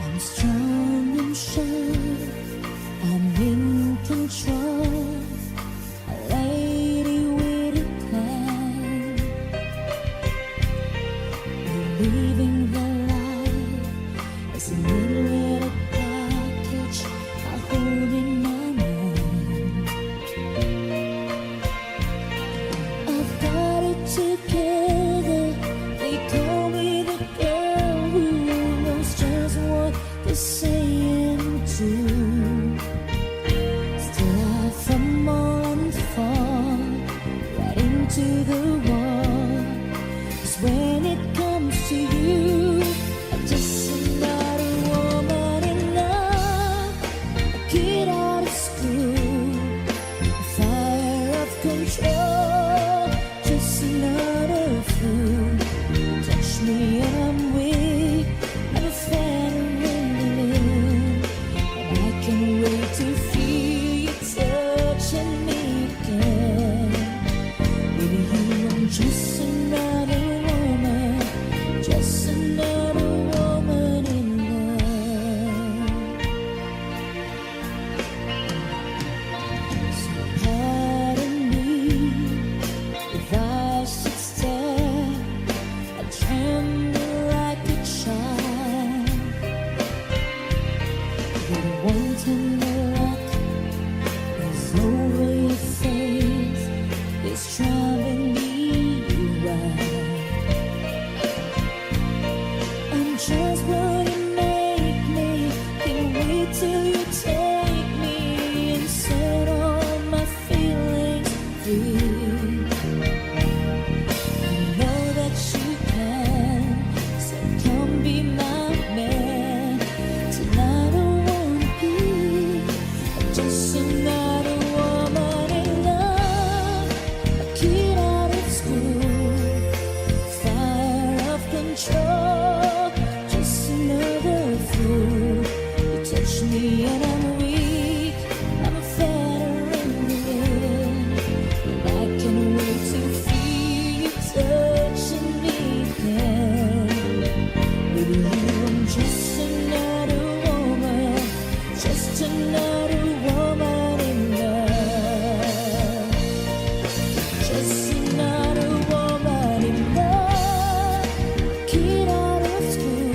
I'm strong and sure, I'm in control, a lady with a plan, believing the life is a little package I hold in my mind. I've got it together, they call me the girl who knows just what they're saying too. Still I fumble and fall right into the wall. 'Cause when it comes to you, I'm just another woman in love, a kid out of school, a fire of control, just another fool. Touch me and I'm weak, I'm a feeling, and I can't wait to feel you touching me again. Baby, you are just another woman, just another woman in love. So pardon me if I should stare, I tremble like a child. But one tender look is over your face, it's driving me wild. I'm just what you make me, can't wait till you take me and set all my feelings free. I know that you can, so come be my man. Tonight I wanna be just another woman in love, a kid out of school, fire of control, just another fool. You touch me and I'm weak, I'm a feather in the wind, and I can't wait to feel you touching me again. Baby, you are just another woman, just another woman in love, just another woman in love, kid out of school,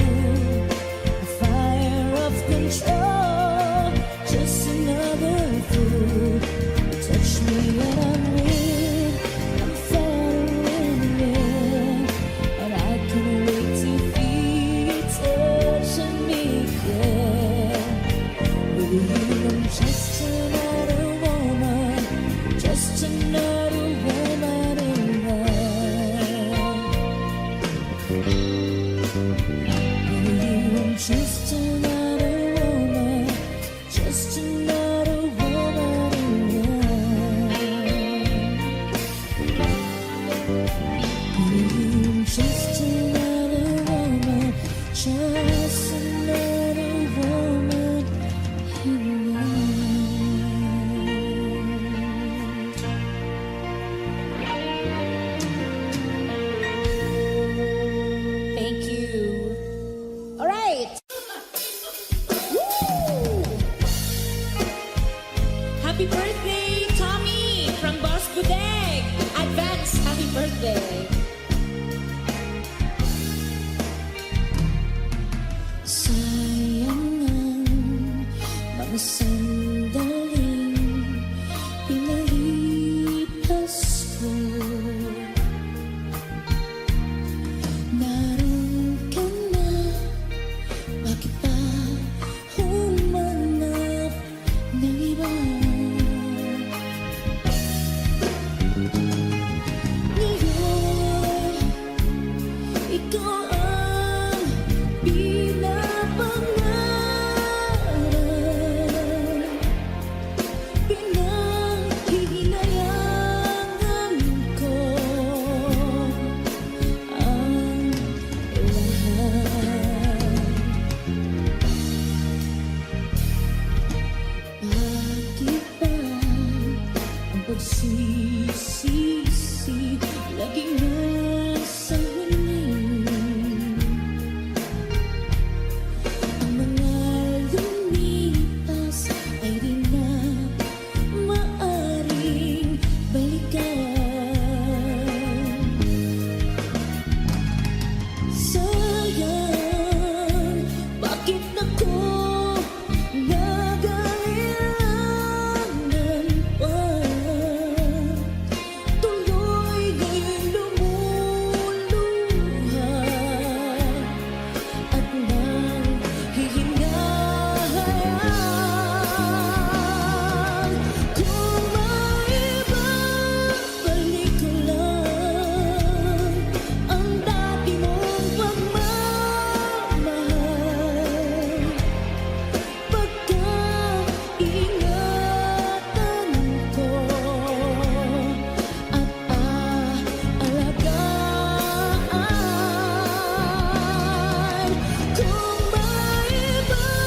a fire of control, just another fool. You touch me and I'm weak, I'm a feather in the wind, and I can't wait to feel you touching me again. Baby, you are just another woman, just another woman in love. Baby, you are just another woman, just another woman in love. Baby, you are just another woman, just another woman in love. Thank you. All right. Woo! Happy birthday, Tommy from Boss Budeg. Advance happy birthday. Sayang ang mga sandaling pinalipas ko. Naroon ka na, bakit pa humanap ng iba? Ngayon, ikaw ang pinapangarap. Lagi na sa huli ang mga lumipas ay di na maaring balikan. Sayang, bakit ako nagailangan pa? Tuloy nga'y lumuluha at nang hihingahan. Kung maibabalik ko lang ang dati mong pagmamahal, pagkaingatan ko at aalagaan. Kung maibabalik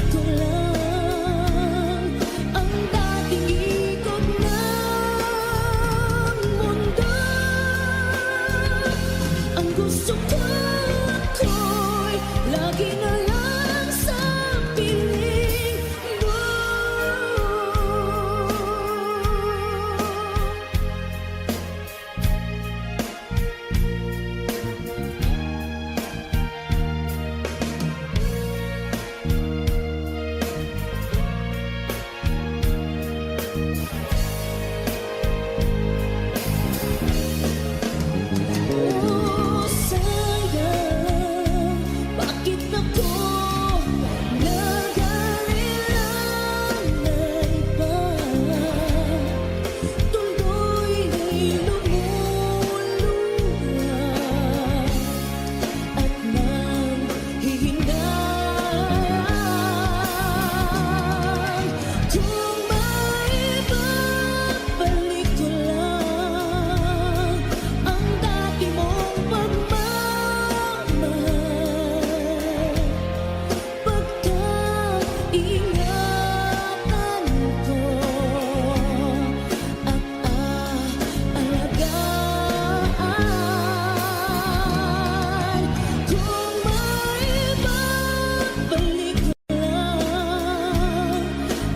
ko lang ang dating ikot ng mundo, ang gusto ko ako'y lagi na lang sa piling mo. Oh, sayang, bakit ako nagailangan pa? Tuloy nga'y lumuluha at nang hihingahan. Kung maibabalik ko lang ang dati mong pagmamahal, pagkaingatan ko at aalagaan. Kung maibabalik ko lang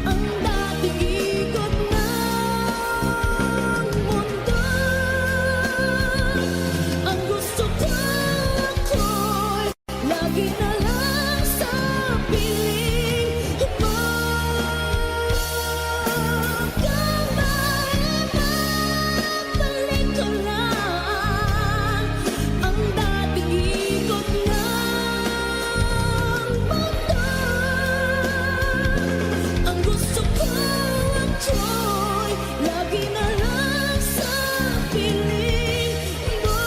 ang dating ikot ng mundo, ang gusto ko ako'y lagi na lang sa piling mo. Kung maibabalik ko lang ang dating ikot ng mundo, ang gusto ko ako'y lagi na lang sa piling mo.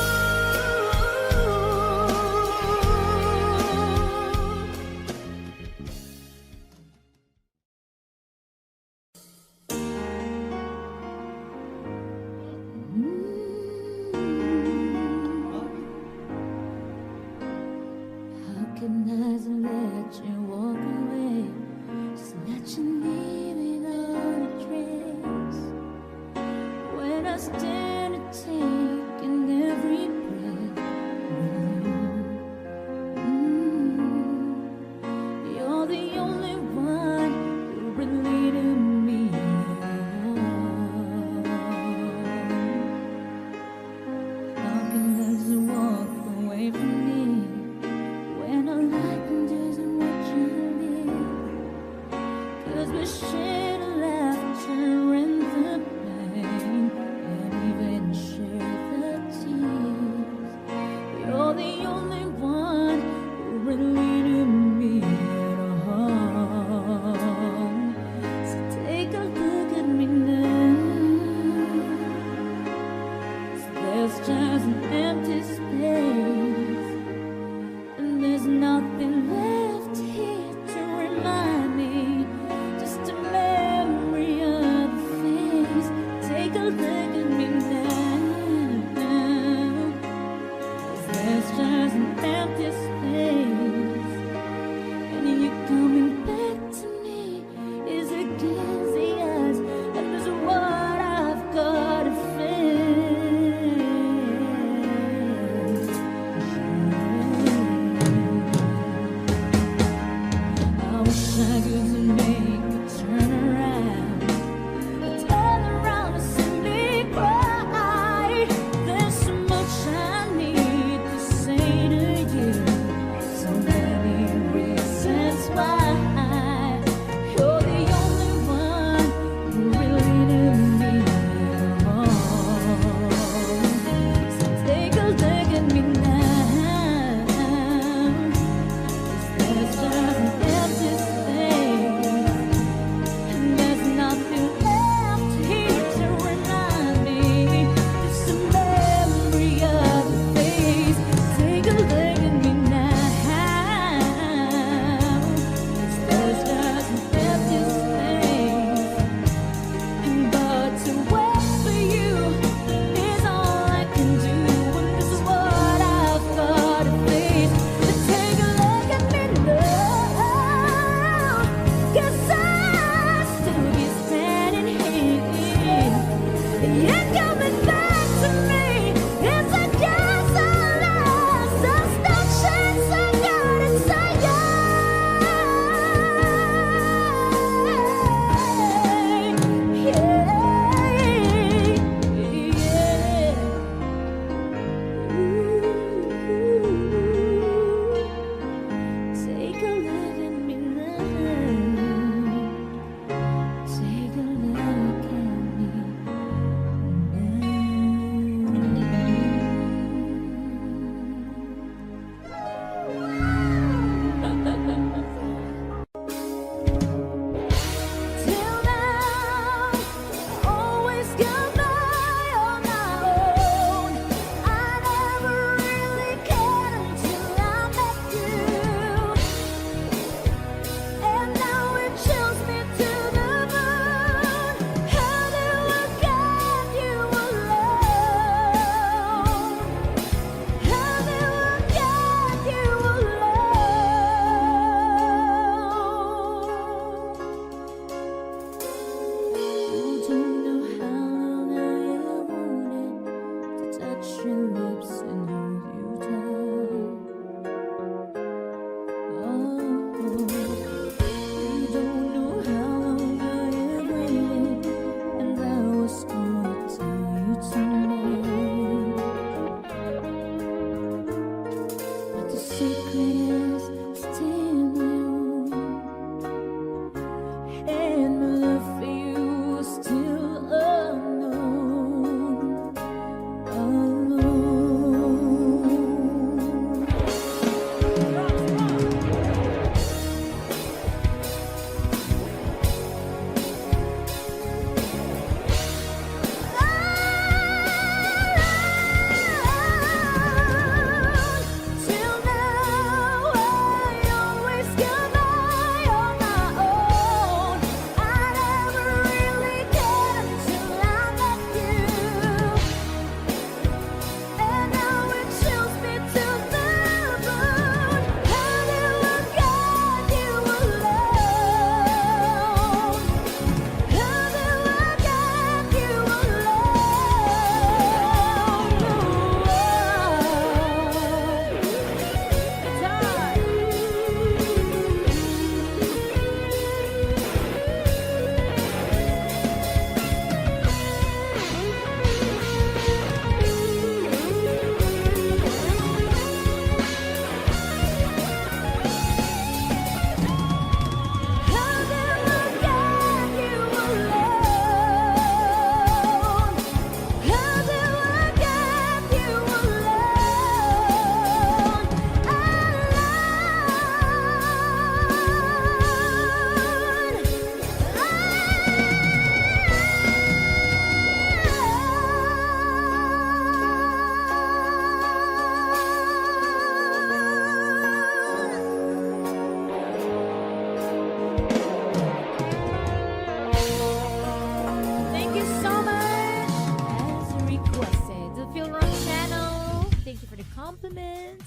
How can I let you walk away? Just let you leave without a trace. When I stand to take in every breath with you, you're the only one who really knew me at all. How can I just walk away from me when all I can do is watch you live? 'Cause we share the laughter and the pain, and even share the tears. You're the only one who really knew me at all. So take a look at me now. There's just an empty space, and there's nothing left here to remind me. Just a memory of the and my love for you is still unknown. Unknown. Till now, I always got by on my own. I never really cared until I met you, and now it chills me to the bone. How do I get you alone? How do I get you Thank you so much. As requested, the Feel Rock channel. Thank you for the compliment.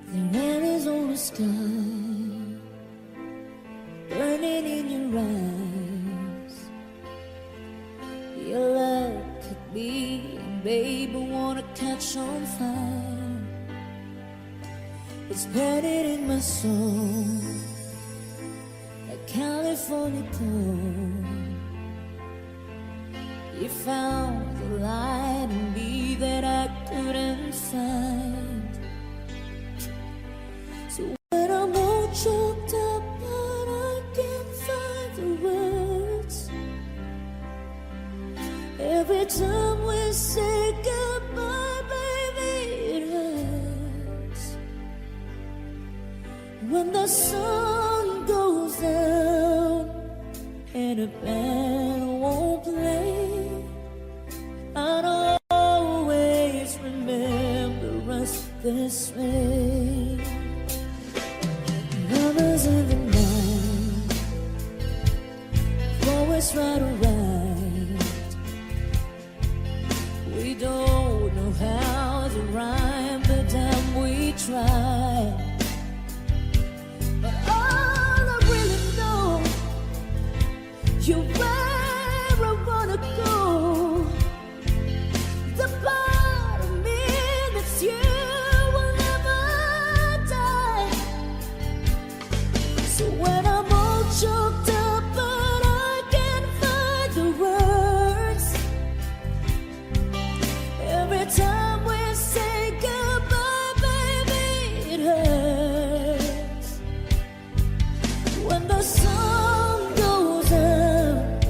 There is on the sky, burning in your eyes. Your love could be, baby, wanna catch on fire. It's burning in my soul, like California cold. You found the light in me that I couldn't find. So when I'm all choked up, but I can't find the words. Every time we say goodbye, baby, it hurts. When the sun goes down and a band won't play, I'd always remember us this way. Lovers in the night, always right or right. We don't know how to rhyme, but damn, we try. But all I really know, you're where I wanna go. The part of me that's you will never die. So when I'm all choked up, but I can't find the words. Every time we say goodbye, baby, it hurts. When the sun goes up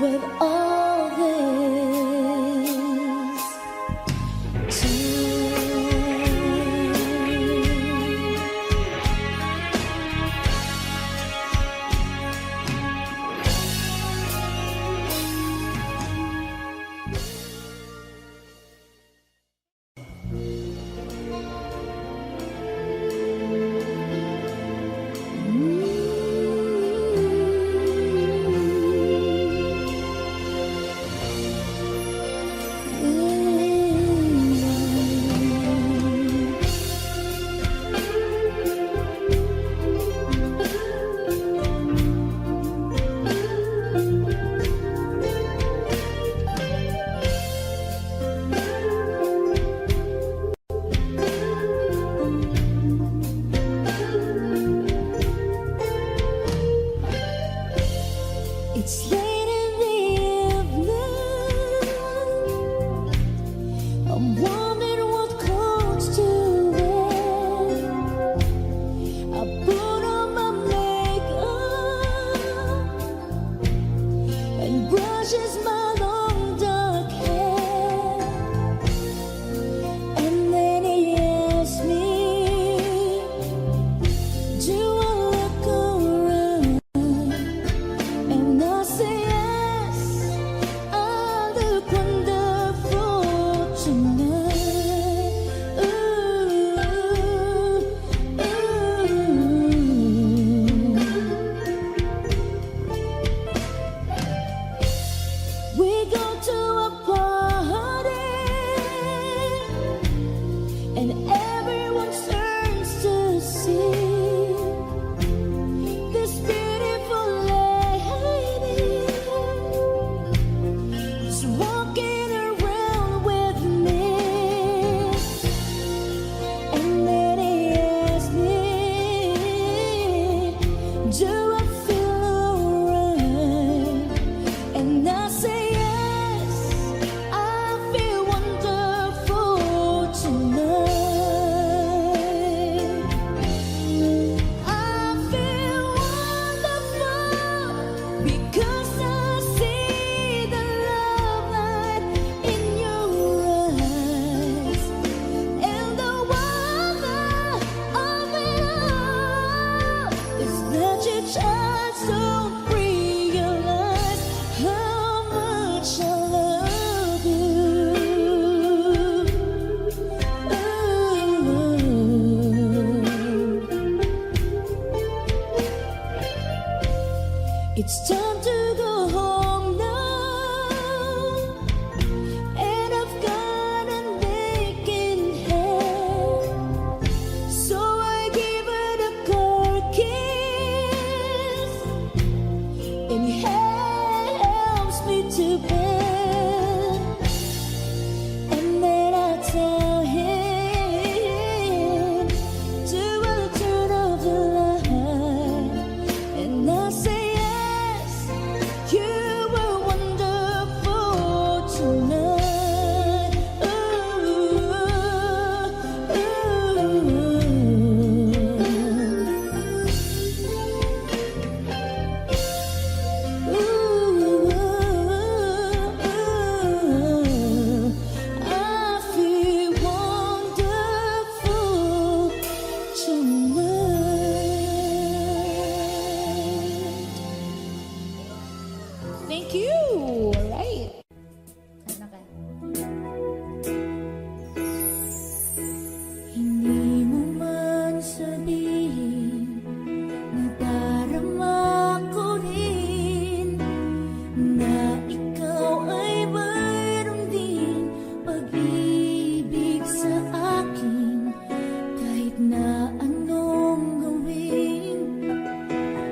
with all this It's late in the evening. I'm wondering what clothes to wear. I put on my makeup and brushes my long dark hair. And then he asked me, do I look around? And I say yes, I look wonderful tonight. We go to a party and everyone turns to see this beautiful lady is walking around with me. And then he asked me, do I feel alright? And I say yes, I feel wonderful tonight. I feel wonderful because I see the love light in your eyes. And the wonder of it all is that you just don't realize how much I love you. It's time to go home now, and I've got an aching head, so I give it a cold kiss, and he helps me to bed. And then I tell him, do I turn off the light? And I say yes, you were wonderful tonight. I feel wonderful tonight. Thank you. All right. Hindi mo man sabihin, nadarama ko rin na ikaw ay mayroon din pag-ibig sa akin. Kahit na anong gawin,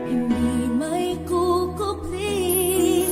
hindi may kukupli.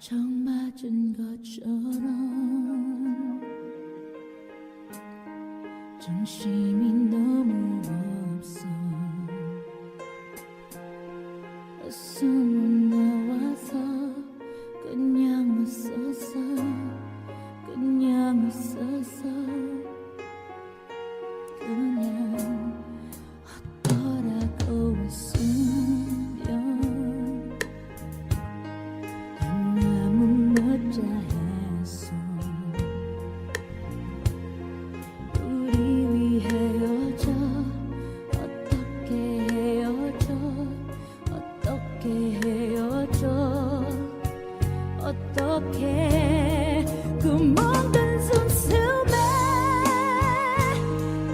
정 맞은 것처럼 정신이 너무 없어 숨은 나와서 그냥 웃었어 그냥 웃었어 그냥 어떠라고 웃으면 너무 멋져했어 우리 위해 헤어져 어떻게 헤어져 어떻게 헤어져 어떻게 그 먼 숨숨에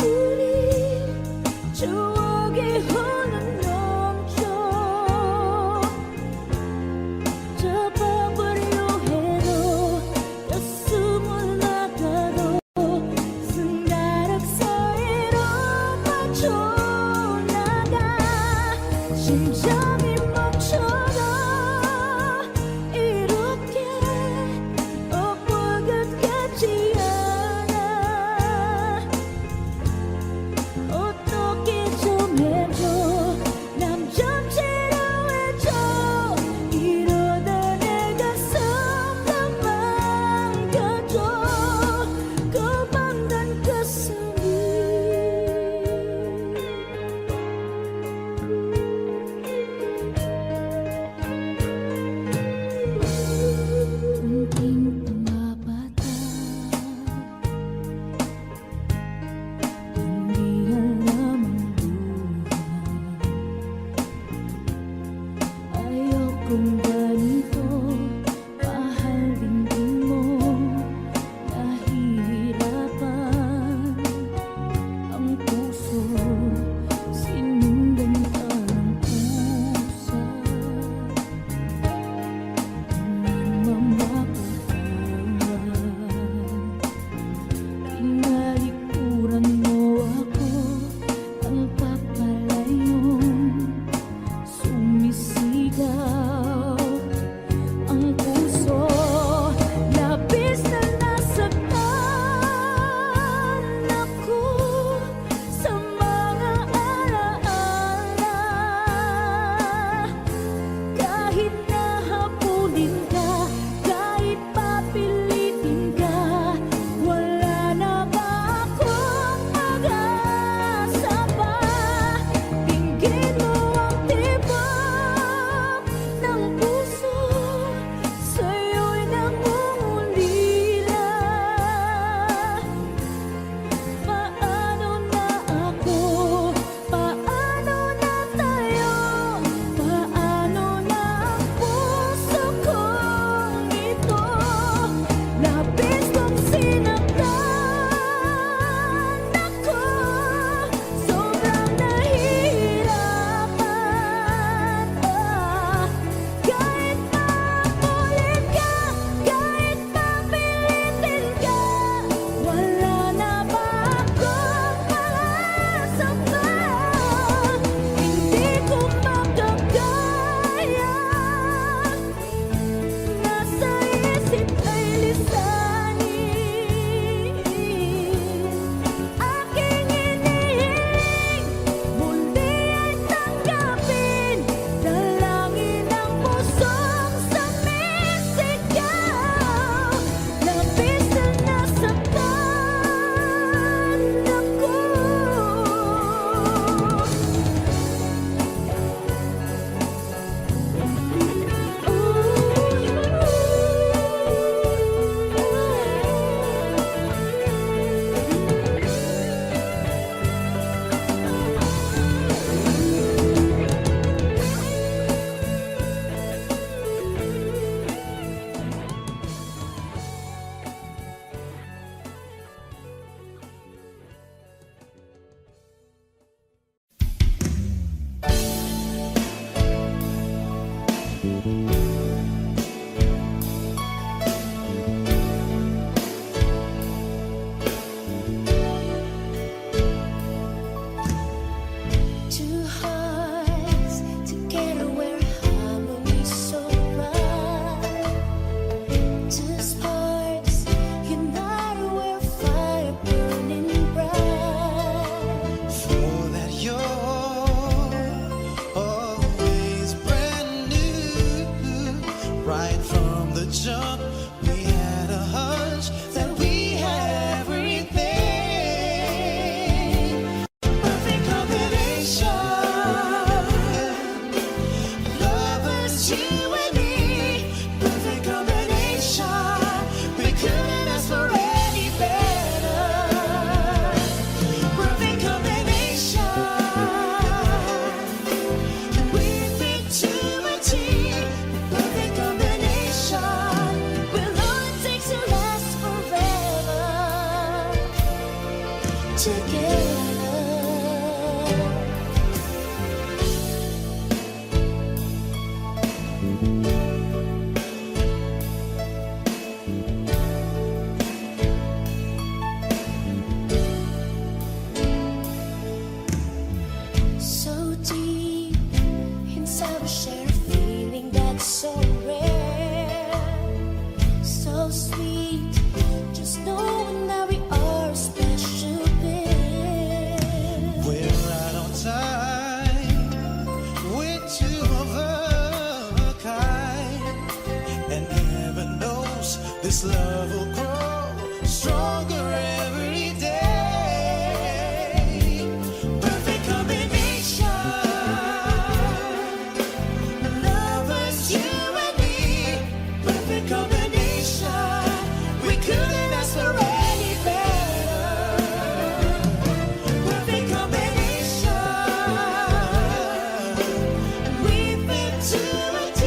우리 추억이 흘러 넘쳐 접어버려 해도 웃음을 나가도 손가락 사이로 빠져나가 심장이 멈춰도 이렇게 엎을 것 같지 않아 어떻게 좀 해줘 남 좀 치료해줘 이러다 내 가슴 다 망가져 고만단 가슴이 빙빙 바다 은기한 나무가 아역 공간이고 pahalin mo nahihirapan ang puso sinundan ka ng pusa Tinalikuran mo ako ang papalayong sumisigaw ang puso labis na nasaktan ako sa mga alaala kahit nahabulin ka kahit papilitin ka wala na ba akong pag-asa pa dinggin mo ang tibok ng puso sa'yo'y nangungulila paano na ako paano na tayo paano na ang puso kong ito labis kong sinaktan ako sobrang nahihirapan kahit paulit ka kahit papilitin ka wala na ba akong pag-asa pa hindi ko makakaya nasa isip ay lisanin aking inihiling muli ay tanggapin dalangin ang pusong sumisigaw labis na nasaktan ako right from the jump. We had a hunch that we had everything. Perfect combination. Lovers, you and me. Perfect combination. We couldn't ask for any better. Perfect combination. We fit to a T. Perfect combination. Will all it takes to last forever together. So deep inside we share a feeling that's so rare, so sweet. Just knowing that we are a special pair. We're right on time. We're two of a kind, and heaven knows this love will grow stronger every day. Perfect combination. Lovers, you and me. Perfect combination. We couldn't ask for any better. Perfect combination. We fit to a T.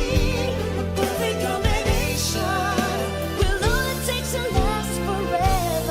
Perfect combination. Will all it takes to last forever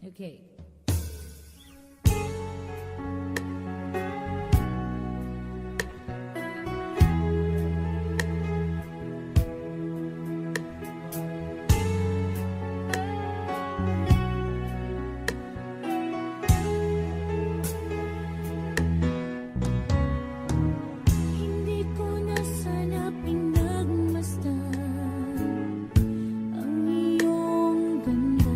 Okay. Hindi ko na sana pinagmasdan ang iyong ganda.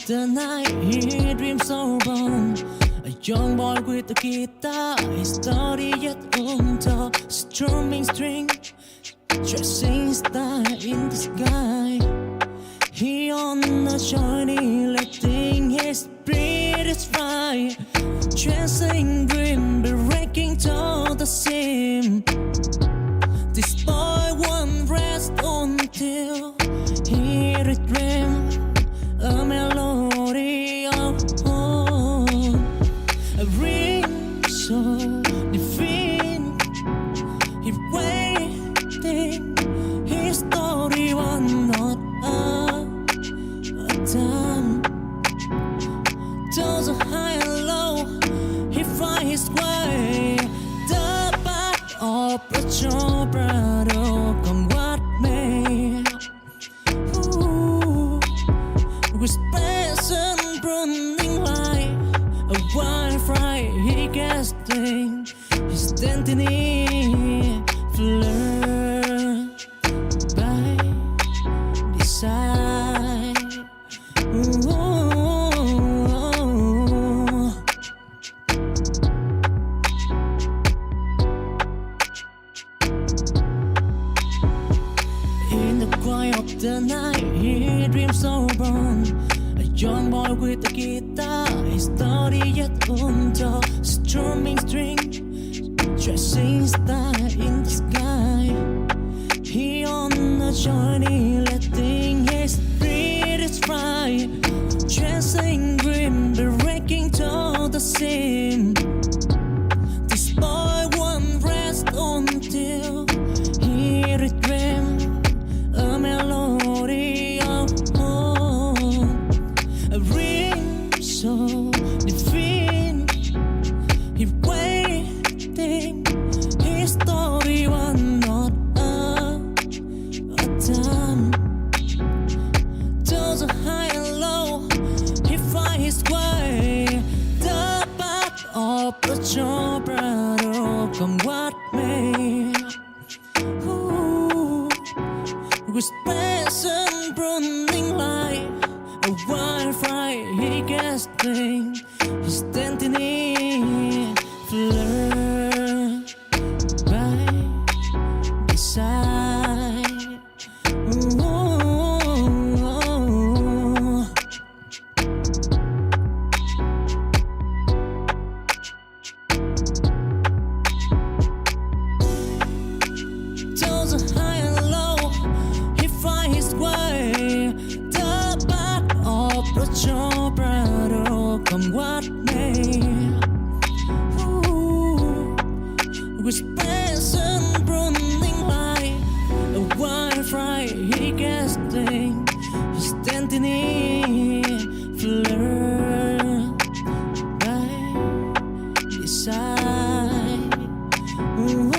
the night, he dreams so born. A young boy with a guitar, his story yet untold. Strumming string, chasing star in the sky. He on a journey, letting his spirits fly. Chasing dream, breaking to the seam. This boy won't rest until he dreams a melody of home. A ring so divine, he waiting. His story was not a time. Those are high and low, he find his way. The path of a true brother, come what may. Ooh, with passion burning like a wildfire, he casting his destiny, flirt by desire. Ooh. In the quiet of the night, he dreams so born. A young boy with a guitar, his story yet untold. Strumming string, chasing star in the sky. He on a journey, letting his spirits fly. Chasing dream, breaking to the seam. This boy won't rest until he dreams a melody of home. A ring so divine, he waiting. His story was not a time. Those are high and low, he find his way. The path of a true brother, come what may. Ooh, with passion burning like a wildfire, he casting his destiny, flirt by desire. Ooh. Those are high and low, he find his way. The path of a true brother, come what may. Ooh, with passion burning like a wildfire, he casting his destiny, flirt by desire. Ooh.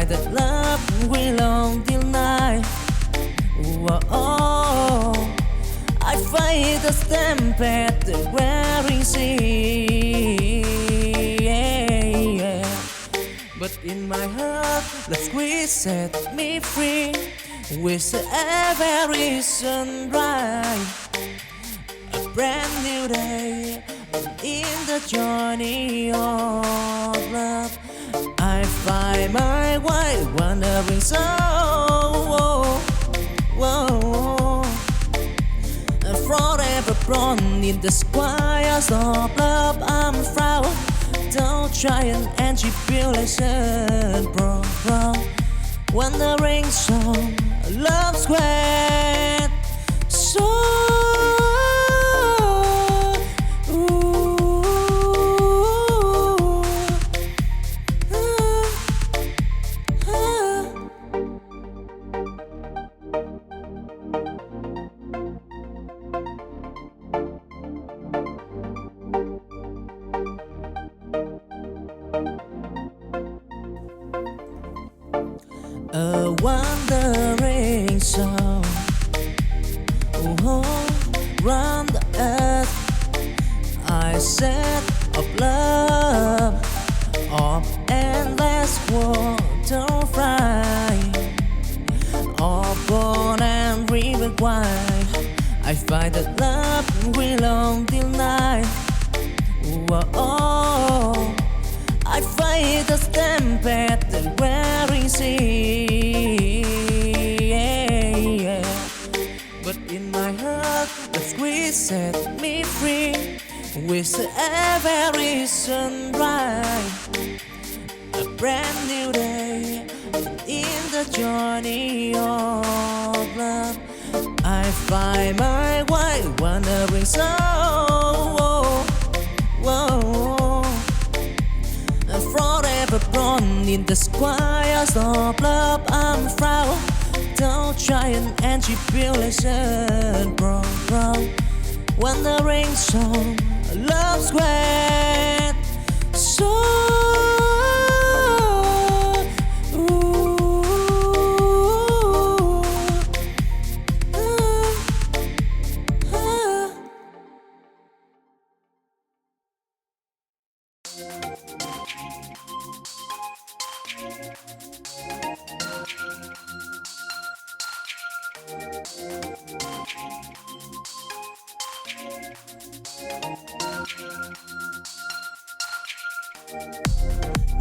find that love will long till night. Whoa, I fight the stampede, the wearing sea. But in my heart, the squeeze set me free. With every sunrise, a brand new day. In the journey of love, I find my way, wandering soul. Forever born in the squires of love, I'm proud. Don't try and tribulation, bro. Wandering song, love squared. So a wandering song, round the earth. I set of love, of endless water fry, of born and river wide. I find that love will long till night. Whoa, I fight the stampede, the wearing sea. But in my heart, the squeeze set me free. With every sunrise, a brand new day. In the journey of love, I find my way, wandering soul. Forever born in the squires of love, I'm proud. Don't try and tribulation, bro. Wandering song, love squared. So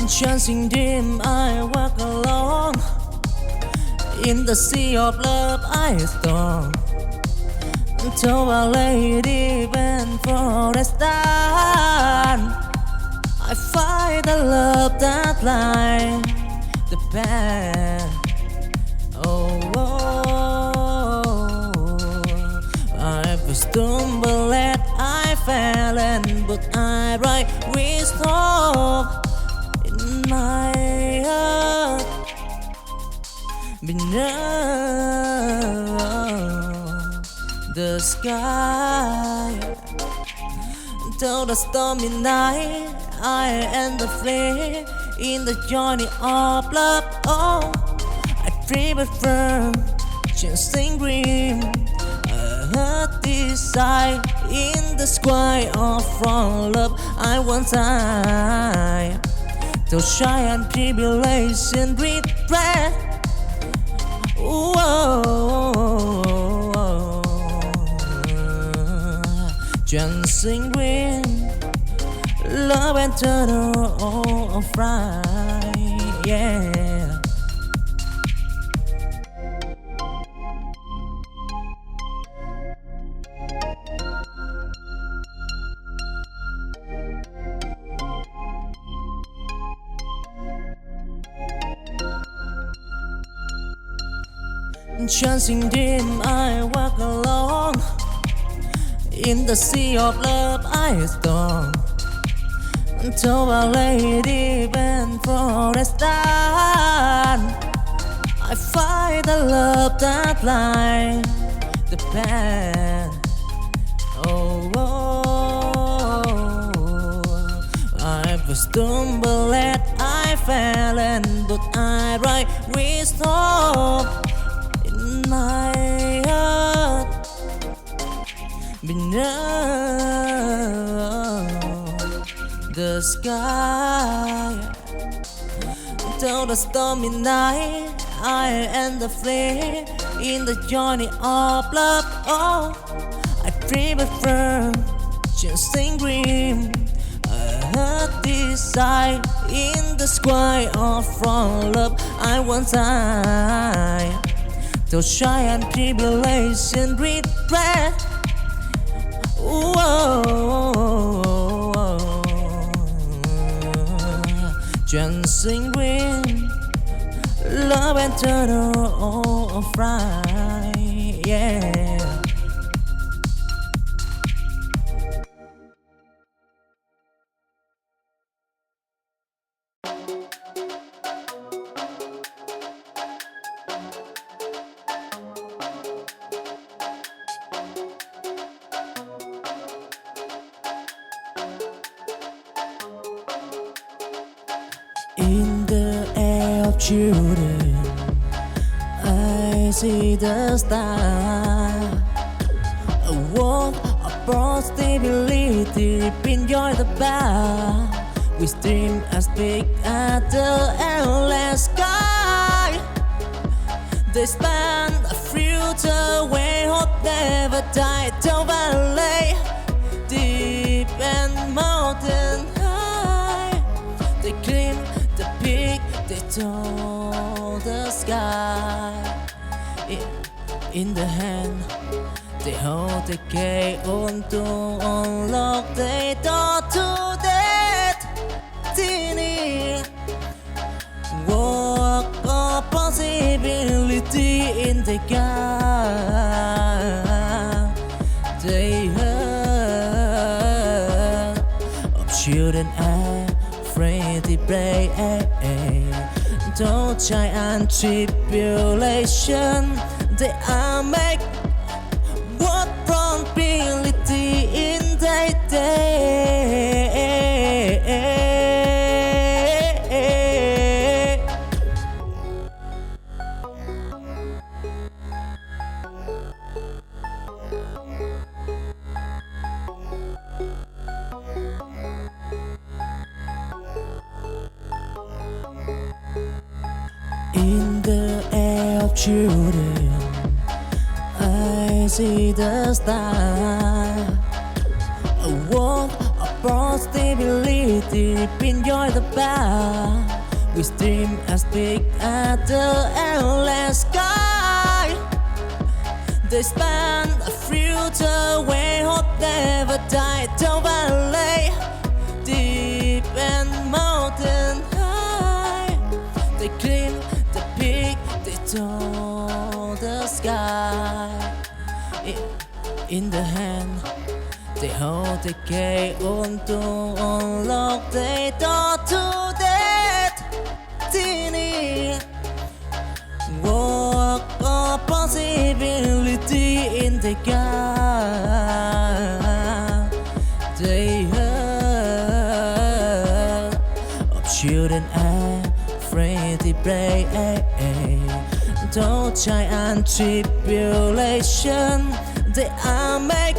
chancing dim, I walk along. In the sea of love, I storm. To a lady bent for a stand. I find the love that lies the path. I've stumbled and I fell, but I rise with hope in my heart. Beneath the sky, till the stormy night, I am the flame in the journey of love. Oh, I dream it firm, chasing green. I heard this sigh in the sky of from love. I want time to shy and tribulation regret. Dancing green, love and turtle all right, yeah. Chancing dim, I walk along. In the sea of love, I storm. To a lady bent for a stand. I find the love that lies the path. I've stumbled and I feeling, but I write wisdom in my heart beneath the sky. Till the stormy night, I and the flame in the journey of love. Oh, I prefer chasing dream. I heard this sigh in the sky of from love. I want time to shy and tribulation regret. Chasing dream, love and turtle of right, yeah. In the air of children, I see the star. A world of possibility, enjoy the bar. We dream as big as the endless sky. They span a future where hope never died. Down valley, deep and mountain high. They climb the peak, they told the sky. In the hand, they hold the key on to unlock the door to destiny. Walk of possibility in the gap. They heard of children afraid to pray. Don't try and tribulation. They are make what probability in their day. In the air of children, I see the star. A world of possibility, enjoy the bar. We dream as big as the endless sky. They span a future where hope never died. Down valley, deep and mountain high. They climb the peak, they told the sky. In the hand, they hold the key on to unlock the door to destiny. Walk of possibility in the gap. They heard of children afraid to pray. Don't try and tribulation. They are make